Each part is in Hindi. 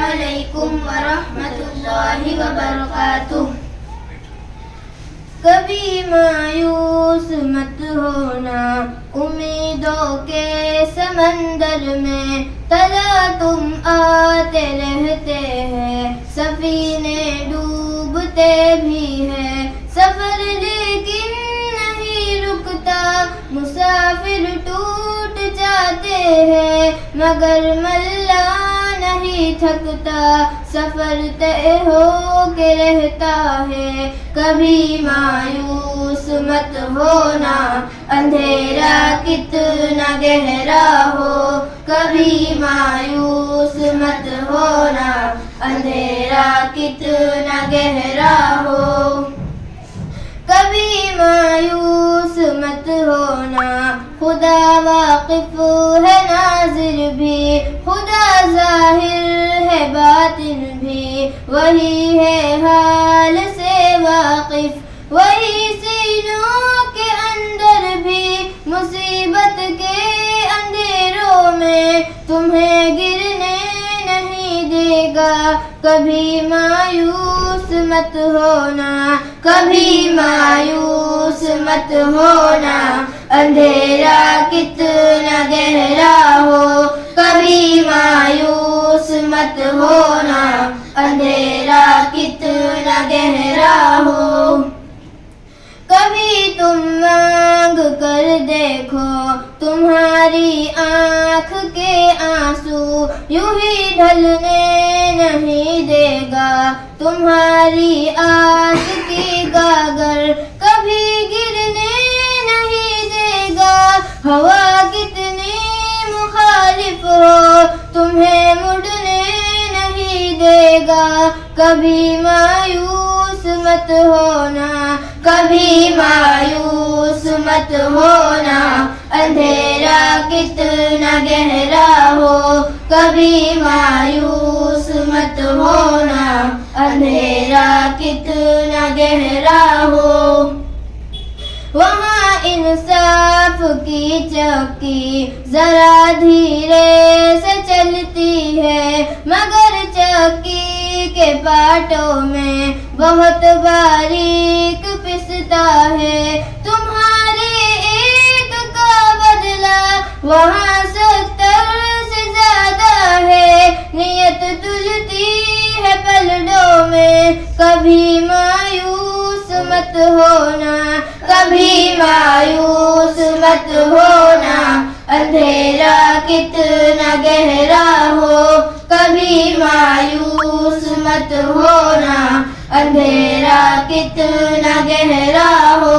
अलैकुम वरहमतुल्लाहि वबरकातुह। कभी मायूस मत होना उम्मीदों के समंदर में, तला तुम आते रहते हैं, सफीने डूबते भी है। सफर लेकिन नहीं रुकता, मुसाफिर टूट जाते हैं, मगर मल्ला नहीं थकता, सफर तय हो के रहता है। कभी मायूस मत होना, अंधेरा कितना गहरा हो। कभी मायूस मत होना, अंधेरा कितना गहरा हो। कभी मायूस मत होना, खुदा वाकिफ है नाज़िर भी, खुदा ज़ाहिर है बातिन भी, वही है हाल से वाकिफ, वही सीनों के अंदर भी। मुसीबत के अंधेरों में तुम्हें गिरने नहीं देगा, कभी मायूस मत होना, कभी मायूस मत होना, अंधेरा कितना गहरा हो। कभी मायूस मत होना, अंधेरा कितना गहरा हो। कभी तुम मांग कर देखो, तुम्हारी आँख के आंसू यूं ही ढलने नहीं देगा, तुम्हारी आस की गागर कभी गिरने नहीं देगा। हवा कितनी मुखालिफ हो, तुम्हें मुड़ने नहीं देगा, कभी मायूस मत होना, कभी मायूस मत होना, अंधेरा कितना गहरा हो। कभी मायूस मत होना, अंधेरा कितना गहरा हो। वहाँ इंसाफ की चौकी जरा धीरे से चलती है, मगर चौकी के पाटों में बहुत बारीक पिसता है। तुम्हारे एक का बदला वहाँ 70 से ज्यादा है, नियत तुलती है पलड़ों में। कभी मायूस मत होना, कभी मायूस मत होना, अंधेरा कितना गहरा हो। कभी मायूस मत होना, अंधेरा कितना गहरा हो।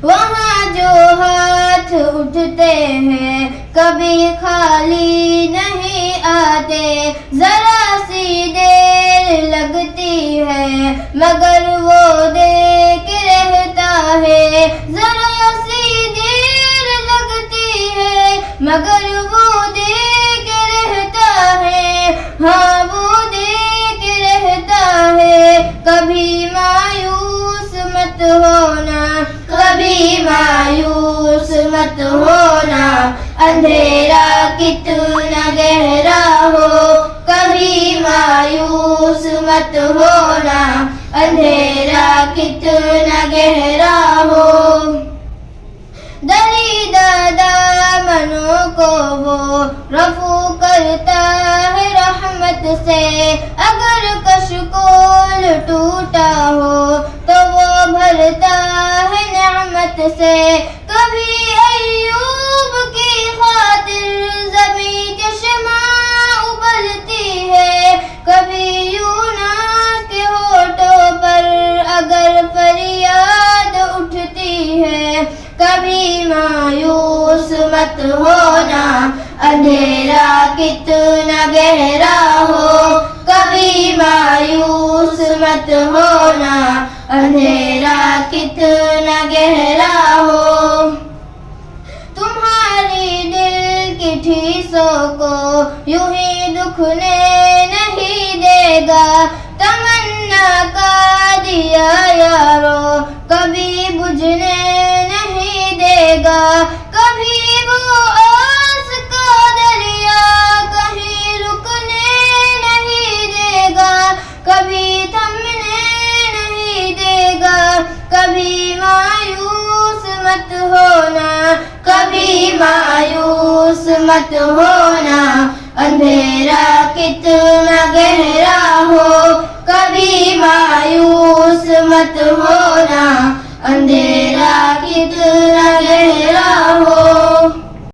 वहाँ जो हाथ उठते हैं कभी खाली नहीं आते, जरा सी देर लगती है मगर वो देख रहता है। जरा सी देर लगती है मगर वो देख रहता है, हाँ वो देख रहता है। कभी मायूस मत होना, कभी मायूस मत होना, अंधेरा कितना गहरा हो। कभी मायूस मत होना, अंधेरा कितना गहरा हो। दरीदा दामनों को वो रफू करता है रहमत से, अगर कशकोल टूटा हो तो वो भरता है नेमत से। कभी अय्यूब की खातिर ज़मीं चश्मा उबलती है, कभी यूनुस के होठों पर अगर फरियाद उठती है। कभी मायूस मत होना, अंधेरा कितना गहरा हो। कभी मायूस मत होना, अंधेरा कितना गहरा हो। तुम्हारी दिल की ठेसों को यूं ही दुखने नहीं देगा, तमन्ना का दिया यारो कभी बुझने नहीं देगा। कभी वो आस का दरिया कहीं रुकने कभी मायूस मत होना, कभी मायूस मत होना। अंधेरा कितना गहरा हो, कभी मायूस